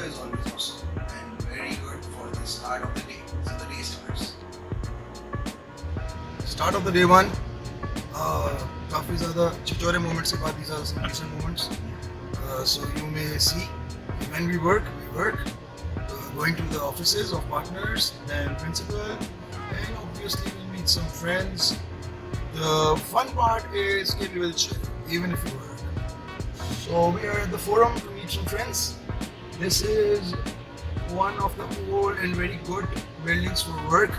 is always awesome and very good for the start of the day. So the day starts. Start of the day one. काफ़ी ज़्यादा छिछोरे moments के बाद these are some decent moments. So you may see when we work, going to the offices of partners, then principal, and obviously we meet some friends. The fun part is that we will chill even if we work. So we are at the forum to meet some friends. This is one of the old and very good buildings for work.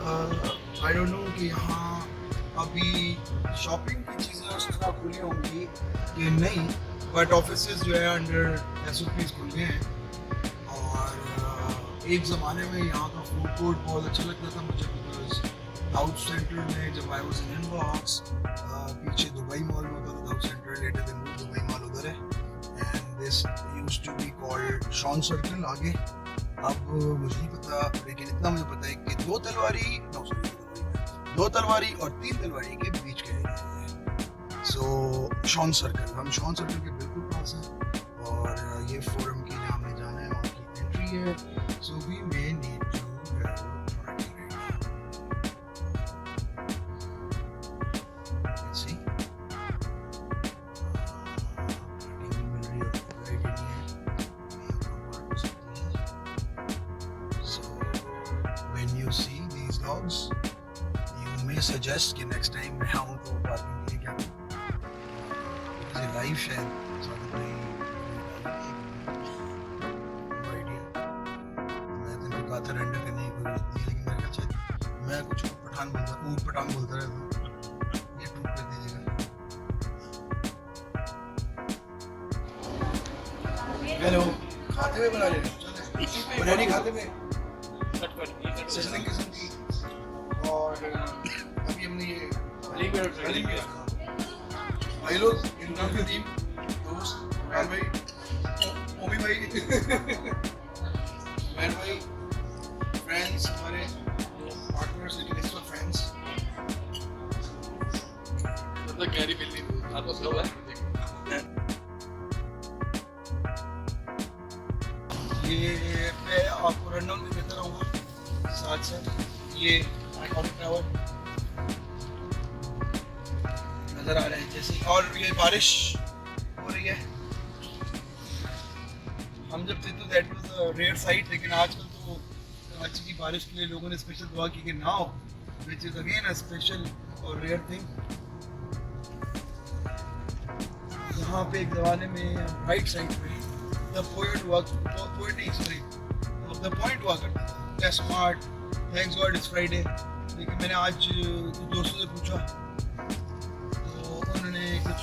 I don't know कि यहाँ अभी shopping की चीज़ें उस तरह खुली होंगी कि नहीं, बट ऑफिसेज जो है अंडर SOPs खुल गए हैं। और एक ज़माने में यहाँ का फूड कोर्ट बहुत अच्छा लगता था मुझे, बिकॉज साउथ सेंटर में जब आई वाज इन इनबॉक्स पीछे दुबई मॉल में होता था south centre, later then Dubai mall उधर है, and this used to be called Shaun circle आगे। अब मुझे नहीं पता, लेकिन इतना मुझे पता है कि दो तलवारी और 3 तलवारी के बीच के एरिया है। सो शॉन सर्कल, हम शॉन सर्कल के बिल्कुल पास हैं, और ये फोरम के लिए हमने जाना है, वहाँ की एंट्री है। So we may need to suggest कि next time मैं आऊँ तो पार्किंग के लिए क्या करूँ, because ये लाइव शायद मैं तो इनको कहा था रेंडर करने की कोई जरूरत नहीं, लेकिन मेरे ख्याल से मैं कुछ पठान बोलता रहा, तो ये टूट कर दीजिएगा। हेलो, खाते हुए बना लेना, बनानी खाते हुए सजने की सब्जी, और अभी हमने ये हलीम भी रखा। भाई लोग, इनका कदीम दोस्त मैन भाई, ओमी भाई, मैन भाई, फ्रेंड्स, हमारे पार्टनर्स, लेकिन इस वक्त फ्रेंड्स मतलब गहरी बिल्ली आपको सब है। ये मैं आपको रनडाउन भी देता रहूँगा साथ साथ। ये आइकॉनिक टावर नजर आ रहे हैं जैसे, और ये बारिश हो रही है। हम जब थे तो that was a rare sight, लेकिन आजकल तो कराची की बारिश के लिए लोगों ने स्पेशल दुआ की कि ना हो, which is again a special और रेयर थिंग। यहाँ पे एक ज़माने में राइट साइड पे द पॉइंट हुआ करता था, smart, thanks God it's Friday. लेकिन मैंने आज कुछ दोस्तों से पूछा तो उन्होंने कुछ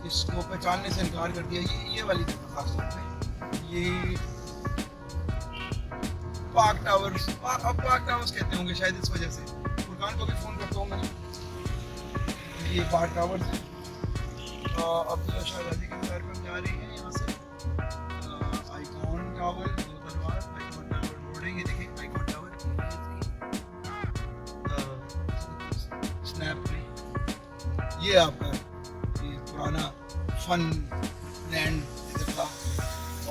इसको पहचानने से इनकार कर दिया। ये वाली खास तौर पे ये पार्क टावर्स कहते होंगे शायद इस वजह से। फुरकान को भी फ़ोन करता हूँ मैं। ये पार्क टावर्स है। अब तो शाहजादी के बाजार पर जा रही है यहाँ से। आइकॉन टावर, 2 तलवार, आइकॉन टावर रोड है, ये देखिए आइकॉन टावर। ये आपका ये पुराना फन लैंड इधर था,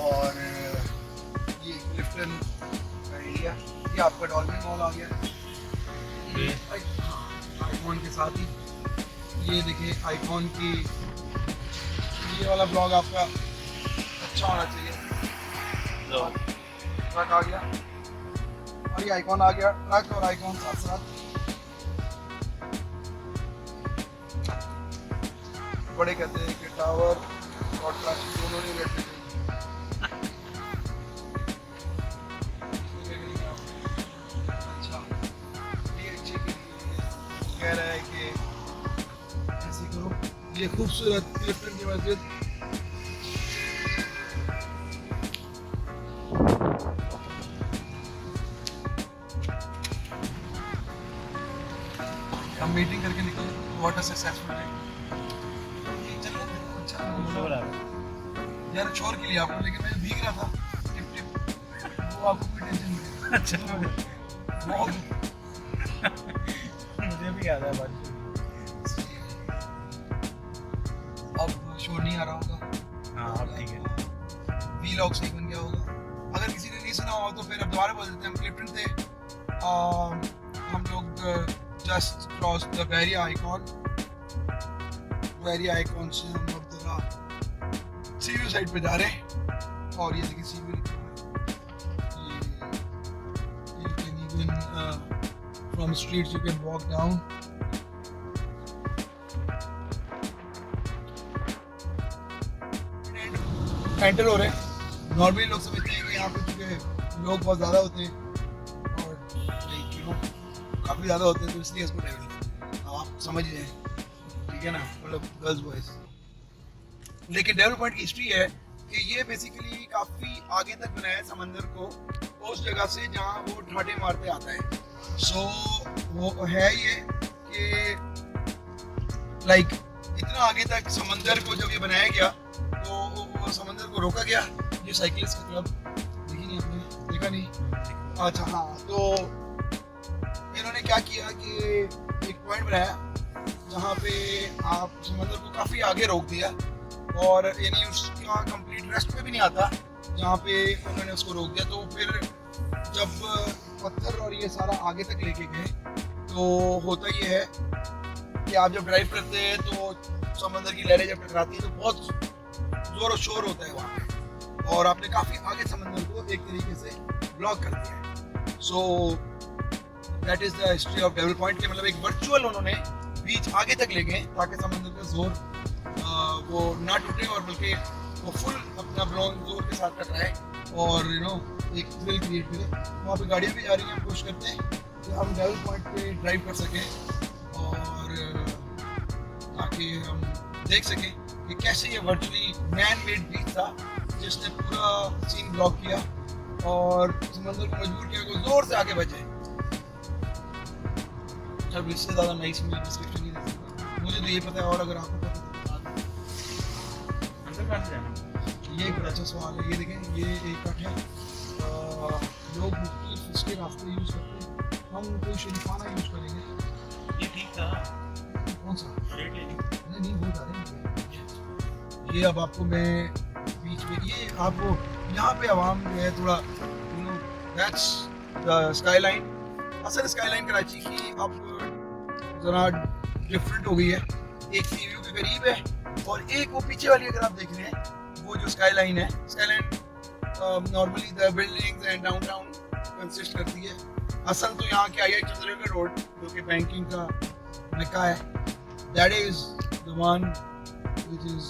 और ये क्लिफ्टन का एरिया, ये आपका डॉल्फिन मॉल आ गया आइकॉन के साथ ही। ये देखिए आइकॉन की, ये वाला ब्लॉग आपका अच्छा होना चाहिए। ट्रक आ गया और ये आइकॉन आ गया, ट्रक और आइकॉन साथ साथ। बड़े कहते हैं कि टावर और ट्रक दोनों नहीं रहते थे। अच्छा, ये अच्छे के लिए कह रहा है कि ऐसे करो। ये खूबसूरत क्लिफ्टन की मस्जिद, हम मीटिंग करके निकले। What a successful day. यार छोर के लिए आपको, लेकिन मैं भीग रहा था टिप टिप, वो आपको कोई टेंशन नहीं। अच्छा बहुत मुझे भी याद है बात। अब शोर नहीं आ रहा होगा। हाँ अब ठीक है। व्लॉग सही बन गया होगा। अगर किसी ने नहीं सुना हो तो फिर अब दोबारा बोल देते हैं। हम क्लिफ्टन थे, हम लोग just cross the barrier icon से हम अब जरा सी व्यू साइड पे जा रहे हैं। और ये देखिए सी view from streets you can walk down. Enter हो रहे हैं। नॉर्मली लोग समझते हैं कि यहाँ पे चूँकि लोग बहुत ज़्यादा होते हैं और काफ़ी ज़्यादा होते हैं तो इसलिए इसको डेविल कहते हैं। अब आप समझ जाए, ठीक है ना, मतलब गर्ल्स बॉयज। लेकिन डेविल पॉइंट की हिस्ट्री है कि ये बेसिकली काफ़ी आगे तक बनाया है समंदर को, उस जगह से जहाँ वो ठाटे मारते आता है। सो वो है ये कि लाइक इतना आगे तक समंदर को जब ये बनाया गया तो वो समंदर को रोका गया। ये साइकिलिस्ट का क्लब देखी नहीं आपने, देखा नहीं? अच्छा हाँ, तो इन्होंने क्या किया कि एक पॉइंट बनाया जहाँ पे आप समंदर को काफ़ी आगे रोक दिया और यानी उसका कंप्लीट रेस्ट पे भी नहीं आता, जहाँ पे उन्होंने उसको रोक दिया। तो फिर जब पत्थर और ये सारा आगे तक लेके गए तो होता ये है कि आप जब ड्राइव करते हैं तो समंदर की लहरें जब टकराती है तो बहुत जोर और शोर होता है वहाँ पे, और आपने काफ़ी आगे समंदर को एक तरीके से ब्लॉक कर दिया है। So that is the history of devil point के मतलब एक वर्चुअल उन्होंने बीच आगे तक ले गए ताकि समंदर का जोर वो ना टूटे और बल्कि वो फुल अपना ब्लॉक जोर के साथ टकराए और एक थ्रिल क्रिएट करे। वहाँ पे गाड़ियाँ भी जा रही हैं, हम कोशिश करते हैं कि हम डेविल पॉइंट पे ड्राइव कर सकें और ताकि हम देख सकें कि कैसे ये वर्चुअली मैन मेड बीच था जिसने पूरा सीन ब्लॉक किया और समंदर को मजबूर किया कि जोर से आगे बढ़े। अब इससे ज़्यादा नाइस मैं डिस्क्रिप्शन नहीं दे सकता, मुझे तो ये पता है। और अगर आपको पता तो ये एक अच्छा सवाल है। ये देखें, ये एक कट है, लोग मुख्तलिफ इसके रास्ते यूज़ करते हैं, हम कोई शरीफाना यूज़ करेंगे। ये ठीक था। कौन सा? नहीं वो जा रहे हैं। ये अब आपको मैं बीच में ये आपको यहाँ पे आवाम जो है थोड़ा दैट्स द स्काईलाइन। असल स्काईलाइन कराची की अब ज़रा डिफरेंट हो गई है, एक सी व्यू के करीब है और एक वो पीछे वाली अगर आप देख रहे हैं वो जो स्काईलाइन है, skyline normally the buildings and downtown consist करती है। असल तो यहाँ के आई चंद्रनगर रोड जो कि बैंकिंग का मक्का है, that is the one which is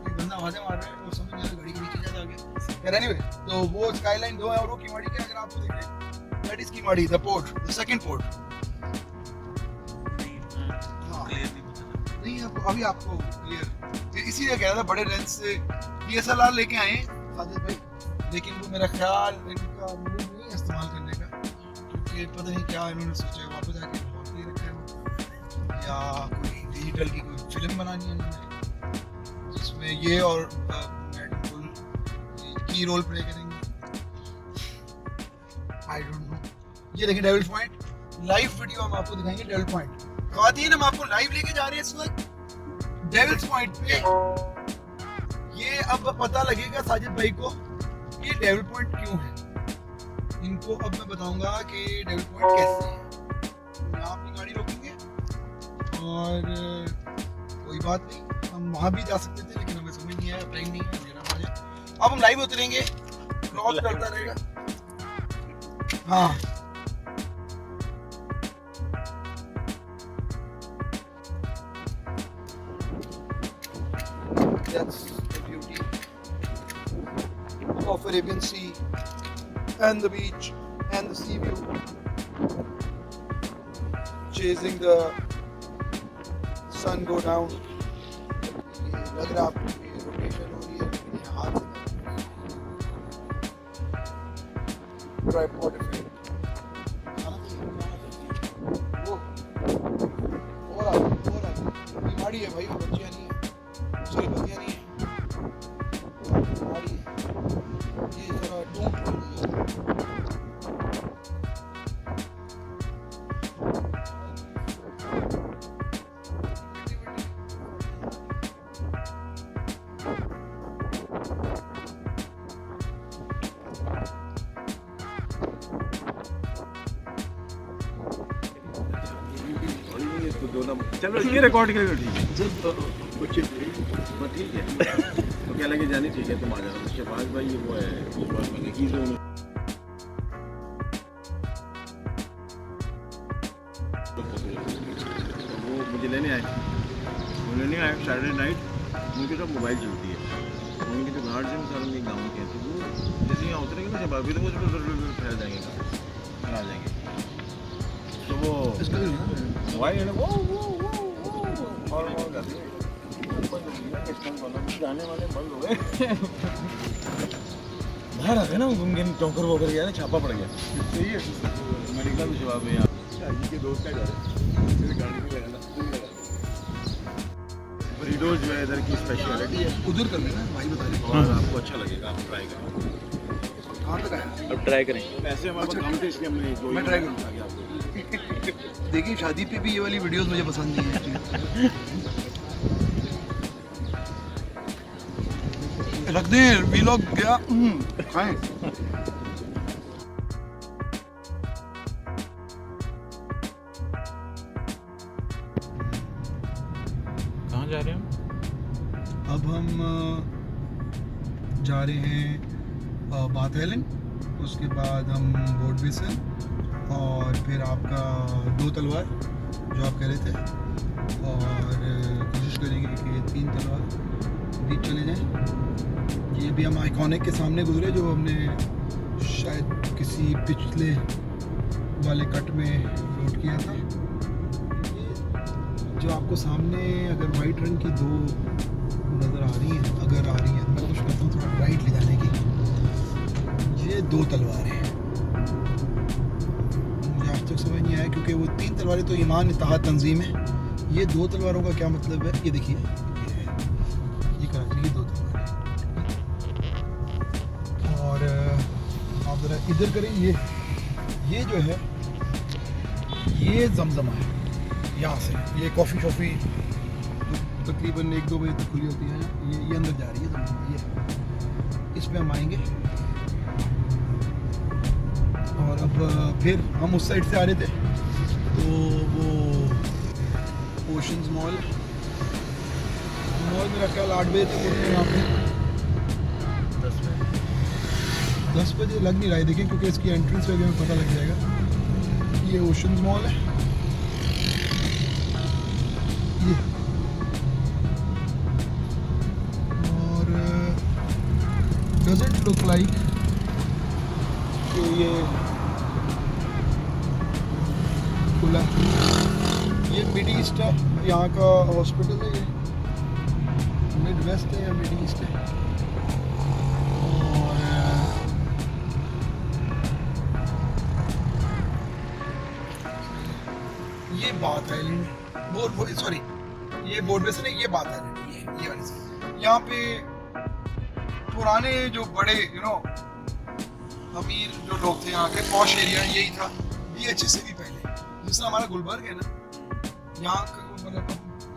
बंदा आवाज़ें मार रहा है और समझ नहीं आ रहा गाड़ी के नीचे जाता आगे। एनीवे, तो वो स्काईलाइन दो है और वो कीमाड़ी के अगर आपको देखें that is Keamari the port, the second port. नहीं अभी आपको क्लियर, इसीलिए कह रहा था बड़े लेंस से DSLR लेके आए साजिद भाई, लेकिन वो मेरा ख्याल इनका मूड नहीं इस्तेमाल करने का, क्योंकि पता नहीं क्या इन्होंने सोचा है, वापस आके बहुत ले रखा है या कोई डिजिटल की कोई फिल्म बनानी है इन्होंने जिसमें ये और मैडम बुल की रोल प्ले करेंगे। I don't know. ये देखिए डेविल पॉइंट लाइव वीडियो हम आपको दिखाएंगे। डेविल पॉइंट ख़वातीन हम आपको लाइव लेके जा रहे हैं इस वक्त डेविल्स पॉइंट पे। ये अब पता लगेगा साजिद भाई को कि डेविल पॉइंट क्यों है। इनको अब मैं बताऊंगा कि डेविल पॉइंट कैसे है। यहाँ अपनी गाड़ी रोकेंगे और कोई बात नहीं, हम वहाँ भी जा सकते थे लेकिन हमें समझ नहीं आया, टाइम नहीं है, मेरा मुझे। अब हम लाइव उतरेंगे, क्रॉस करता रहेगा। हाँ that's the beauty of Arabian Sea and the beach and the sea view, chasing the sun go down. लग रहा आपको ये रोटेशन हो रही है लेकिन ये हाथ ट्राइपॉड इफेक्ट वो और बीमारी है भाई, बच्चियाँ नहीं है, सॉरी बच्चियाँ नहीं है, बीमारी है ये जरा डूब पड़ गई है। बोला चलो ये रिकॉर्ड करेगा ठीक है जब कुछ ठीक है तो क्या लगे जानी ठीक है तुम आ जाना शहबाज भाई ये वो है इस बार मैंने की तो वो मुझे लेने आए सैटरडे नाइट उनके साथ मोबाइल चलती है उनके जो गार्ड हैं सारे उनके गाँव के हैं तो वो जैसे यहाँ उतरेंगे ना शहबाज तो वो फैल जाएंगे आ जाएंगे तो वो मोबाइल है वो और जाने वाले बंद हो गए बाहर आ गए ना घूम गए टोकर वोकर गया ना छापा पड़ गया सही है मेडिकल में जवाब है यहाँ के दोस्त का गाड़ी में रहना बरीडोज जो है इधर की स्पेशलिटी है उधर कर लेना भाई बता रहे और आपको अच्छा लगेगा आप ट्राई करें कहाँ तक आया अब ट्राई करें पैसे हमारे पास कम थे इसलिए हमने दो मैं ट्राई करूँगा आपको देखिए शादी पे भी ये वाली वीडियोस मुझे पसंद नहीं है रख दें वीलॉग गया खाएं कहाँ जा रहे हैं हम? अब हम जा रहे हैं बाथ आइलैंड उसके बाद हम बोट बेसन और फिर आपका दो तलवार जो आप कह रहे थे और कोशिश करेंगे कि 3 तलवार बीच चले जाएं। ये भी हम आइकॉनिक के सामने गुजरे जो हमने शायद किसी पिछले वाले कट में शूट किया था। ये जो आपको सामने अगर वाइट रंग की 2 नज़र आ रही हैं अगर आ रही हैं मैं कोशिश करता हूँ थोड़ा राइट ले जाने की। ये 2 तलवारें हैं मुझे आज तक समझ नहीं आया क्योंकि वो 3 तलवारें तो ईमान इत्तेहाद तंजीम है। ये 2 तलवारों का क्या मतलब है ये देखिए ये कराची की 2 तलवारें और आप ज़रा इधर करें ये जो है ये जमजमा है यहाँ से ये कॉफ़ी शॉफ़ी तकरीबन 1-2 बजे तक खुली होती है ये अंदर जा रही है जमजमा ये इस पे हम आएंगे। और अब फिर हम उस साइड से आ रहे थे तो वो ओशंस मॉल मेरा ख्याल 8 बजे तक होते हैं यहाँ पे 10 बजे लग नहीं रहा है देखिए क्योंकि इसकी एंट्रेंस वगैरह में पता लग जाएगा। ये ओशंस मॉल है ये और डज इट लुक लाइक ये खुला ये मिड ईस्ट है यहाँ का हॉस्पिटल है ये मिड वेस्ट है या मिड ईस्ट है और ये बात आइलैंड सॉरी ये बोट बेसन है ये बात आइलैंड ये वाली यहाँ पे पुराने जो बड़े अमीर जो लोग थे यहाँ के पॉश एरिया यही था BHS से भी पहले जैसे हमारा गुलबर्ग है ना यहाँ मतलब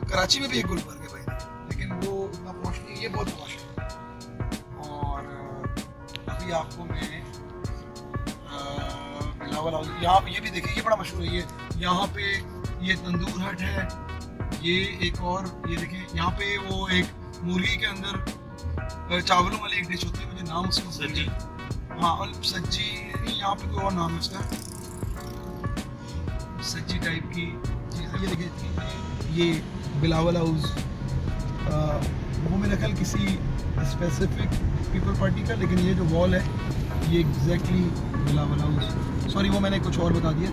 कराची में भी एक गुलबर्ग है भाई लेकिन वो इतना पॉश नहीं ये बहुत पॉश है। और अभी आपको मैं बिलावल हाउस यहाँ ये भी देखिए ये बड़ा मशहूर है ये यहाँ पे ये तंदूर हट है ये एक और ये देखिए यहाँ पे वो एक मुर्गी के अंदर चावलों वाली एक डिश होती है मुझे नाम उसका सज्जी हाँ और सज्जी यहाँ पे कोई और नाम है उसका सच्ची टाइप की चीज़ ये देखिए ये बिलावल हाउस वो मेरा ख्याल किसी स्पेसिफिक पीपल पार्टी का लेकिन ये जो वॉल है ये एग्जैक्टली बिलावल हाउस सॉरी वो मैंने कुछ और बता दिया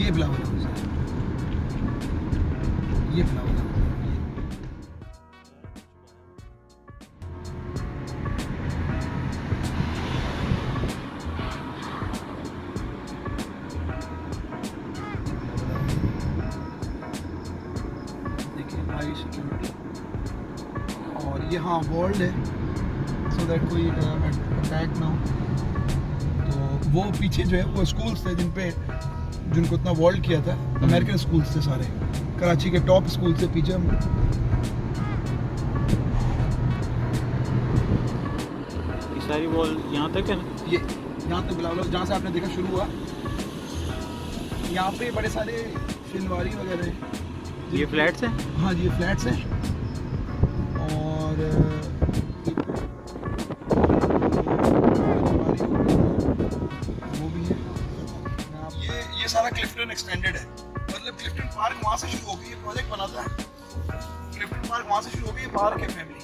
ये बिलावल हाउस है ये बिलावल हाउस और ये हाँ वॉल्ड है सो दैट कोई अटैक ना हो। तो वो पीछे जो है वो स्कूल्स थे जिनको इतना वॉल्ड किया था अमेरिकन स्कूल्स थे सारे कराची के टॉप स्कूल से पीछे ये सारी वॉल यहाँ तक है ना ये यहाँ तक बिलावल जहाँ से आपने देखा शुरू हुआ यहाँ पे बड़े सारे शिनवारी वगैरह ये फ्लैट्स हैं? हाँ जी, ये फ्लैट्स हैं और वो भी है। ये सारा क्लिफ्टन एक्सटेंडेड है, मतलब क्लिफ्टन पार्क वहाँ से शुरू हो गई, ये प्रोजेक्ट बना था, क्लिफ्टन पार्क वहाँ से शुरू हो गई, पार्क है फैमिली।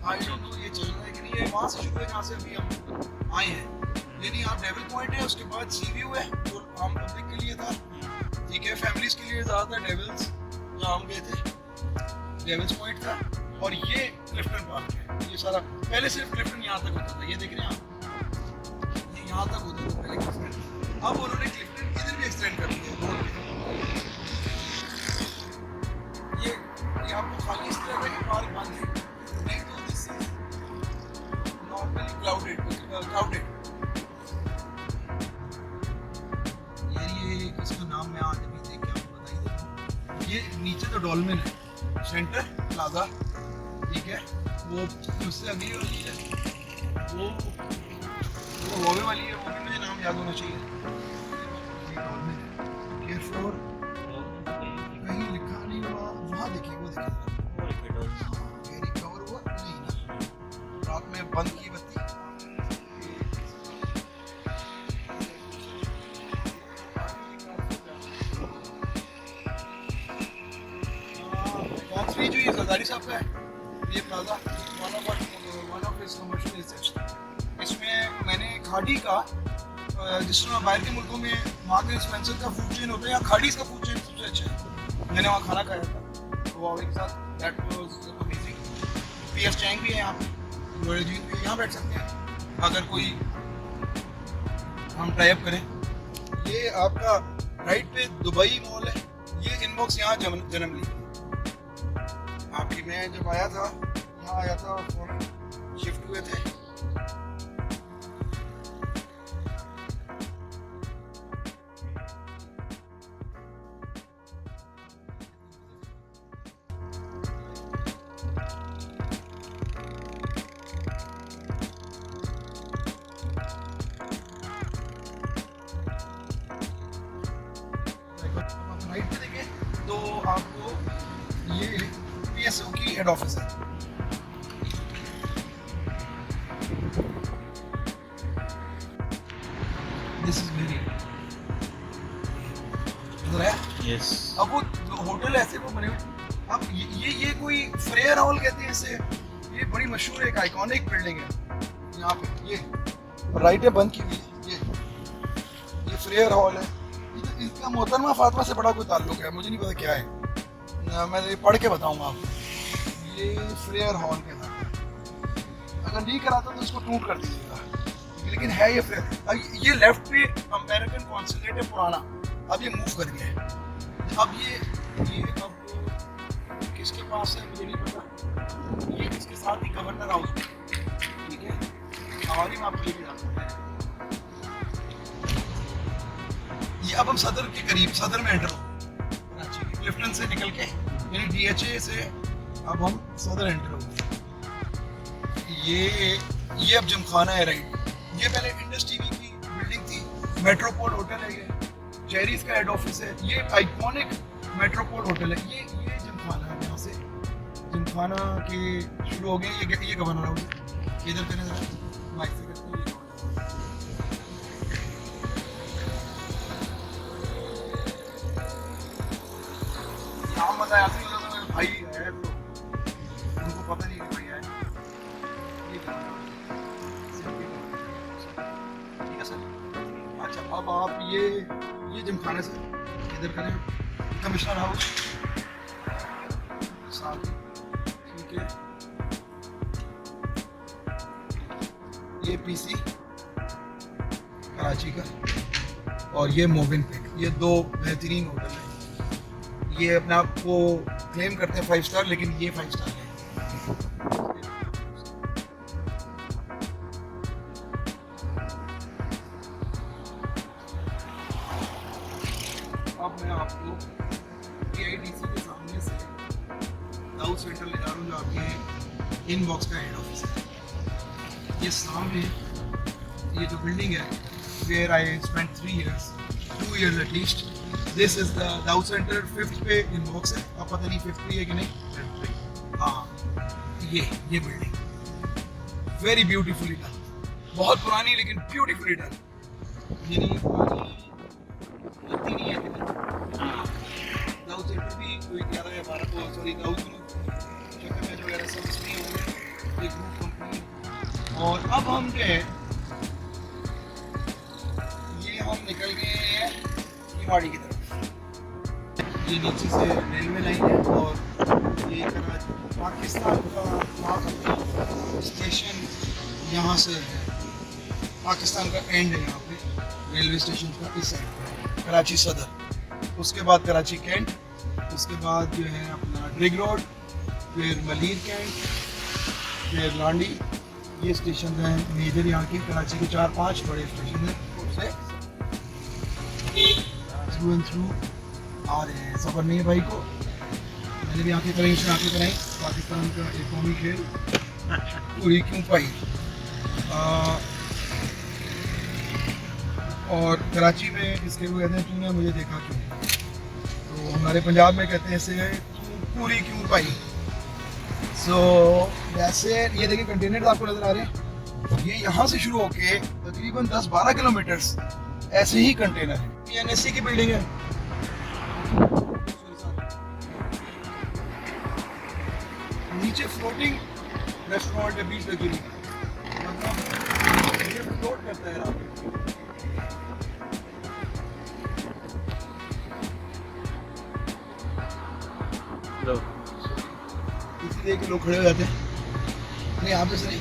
आई डोंट नो ये चल रहा है कि नहीं, ये वहाँ से शुरू है जहाँ से अभी हम आए हैं। यानी आप डेविल पॉइंट है, उसके बाद सी व्यू है जो आम पब्लिक के लिए था, ठीक है, फैमिलीज के लिए ज़्यादातर डेविल्स जहाँ हम गए थे, डेविल्स पॉइंट था। और ये क्लिफ्टन पार्क है, ये सारा पहले सिर्फ क्लिफ्टन यहाँ तक होता था, ये देख रहे हैं आप, ये यहाँ तक होता था पहले क्लिफ्टन, अब उन्होंने क्लिफ्टन इधर भी एक्सटेंड कर दिया रोड पे। ये आपको खाली इस तरह का पार्क बंद है, नहीं तो दिस इज नॉर्मली क्राउडेड। ये इसका नाम मैं आज अभी देख के आपको बता ही देता हूँ। ये नीचे तो डॉल्मेन है, सेंटर प्लाजा, ठीक है, वो उससे अगली वाली है, वो होवे वाली है, वो भी मुझे नाम याद होना चाहिए। ये डॉल्मेन है, केयर फ्लोर कहीं लिखा नहीं हुआ, वहाँ देखिए, वो देखिए वेरी कवर हुआ नहीं ना, रात में बंद की बत्ती। जो ये ज़रदारी साहब का है, ये plaza one of his commercial assets. इसमें मैंने खाड़ी का, जिस तरह बाहर के मुल्कों में मार्क्स एंड स्पेंसर का फूड चेन होता है, यहाँ खाड़ीज का फूड चेन सबसे अच्छा है। मैंने वहाँ खाना खाया था हुआवे के साथ, that was amazing. PS Chang भी है यहाँ पे, लोरे जी भी यहाँ बैठ सकते हैं अगर कोई हम टाई अप करें। ये आपका राइट पे दुबई मॉल है, ये इनबॉक्स यहाँ जन्म ली आपकी। मैं जब आया था, यहाँ आया था, फॉरेन शिफ्ट हुए थे, राइट पे देखें तो आपको ये PSO की हेड ऑफिस है। दिस इज वेरी उधर है। यस। अब वो होटल ऐसे वो बने हुए, अब ये कोई फ्रेयर हॉल कहते हैं इसे, ये बड़ी मशहूर एक आइकॉनिक बिल्डिंग है यहाँ पे, ये राइट है बंद की हुई है, ये फ्रेयर हॉल है। इसका मोहतरमा फातिमा से बड़ा कोई ताल्लुक है, मुझे नहीं पता क्या है, मैं ये पढ़ के बताऊंगा आपको। ये फ्रेयर हॉल के साथ, अगर नहीं कराता तो इसको टूट कर दीजिएगा, लेकिन है ये फ्रेयर। ये लेफ्ट पे अमेरिकन कॉन्सुलेट है पुराना, अब ये मूव कर गया है। अब ये अब किसके पास है मुझे नहीं पता, ये इसके साथ ही गवर्नर हाउस, ठीक है, हमारी में आपको लेके जाते हैं। ये अब हम सदर के करीब, सदर में एंटर हो कराची के, क्लिफ्टन से निकल के, यानी DHA से अब हम सदर एंटर हो। ये अब जिमखाना है, राइट। ये पहले इंडस टीवी की बिल्डिंग थी, मेट्रोपोल होटल है, ये चेरीज का हेड ऑफिस है, ये आइकॉनिक मेट्रोपोल होटल है। ये जिमखाना है, यहाँ से जिमखाना के शुरू हो गए। ये गवर्नर हाउस है, इधर करें जरा माइक से करते हैं। यहाँ मजा आया, भाई है तो उनको पता नहीं कि भाई है। ठीक है सर, अच्छा अब आप ये जिमखाना से इधर करें, कमिश्नर हाउस साथ, ठीक है, ये PC कराची का, और ये मोविन पिक, ये दो बेहतरीन होटल हैं। ये अपने आप को क्लेम करते हैं 5 स्टार, लेकिन ये 5 स्टार है। अब मैं आपको AIDC के सामने से दाऊद सेंटर ले जा रहा हूँ, जो आपके इनबॉक्स का हेड ऑफिस है। ये सामने ये जो बिल्डिंग है, where I spent 3 years, 2 years at least, this is the Dow centre 5th पे इनबॉक्स है, अब पता नहीं 5th पे है कि नहीं। हाँ ये बिल्डिंग वेरी ब्यूटीफुली डन, बहुत पुरानी लेकिन ब्यूटीफुली डन। ये नहीं लगती नहीं है दाऊ सेंटर भी कोई 11 या 12 को, सॉरी दाऊ ग्रुप वगैरह सब इसमें होंगे, एक ग्रुप कंपनी। और अब हम जो है ये हम निकल गए हैं किवाड़ी की तरफ। ये नीचे से रेलवे लाइन है और ये पाकिस्तान का स्टेशन यहाँ से है, पाकिस्तान का एंड है यहाँ पे रेलवे स्टेशन का इस साइड, कराची सदर, उसके बाद कराची कैंट, उसके बाद जो है अपना ड्रिग रोड, फिर मलीर कैंट, फिर लांडी। ये स्टेशन हैं मेजर यहाँ के, कराची के 4-5 बड़े स्टेशन हैं, उससे थ्रू एंड थ्रू आ रहे हैं। सफ़र नहीं है भाई को, मैंने भी आंखें कराई, उसने आंखें कराई। पाकिस्तान का एक कौमी खेल पूरी क्यों पाई। और कराची में इसके वो कहते हैं तूने मुझे देखा क्यों, तो हमारे पंजाब में कहते हैं इसे पूरी क्यों पाई। सो वैसे ये देखिए कंटेनर आपको नजर आ रहे हैं, ये यहाँ से शुरू होके तकरीबन 10-12 किलोमीटर्स ऐसे ही कंटेनर है। ये एनएससी की बिल्डिंग है, नीचे फ्लोटिंग रेस्टोरेंट है, बीच लगी हुई, मतलब ये फ्लोट करता है रात में। इसीलिए कि लोग खड़े हो जाते हैं, नहीं यहाँ पे से नहीं।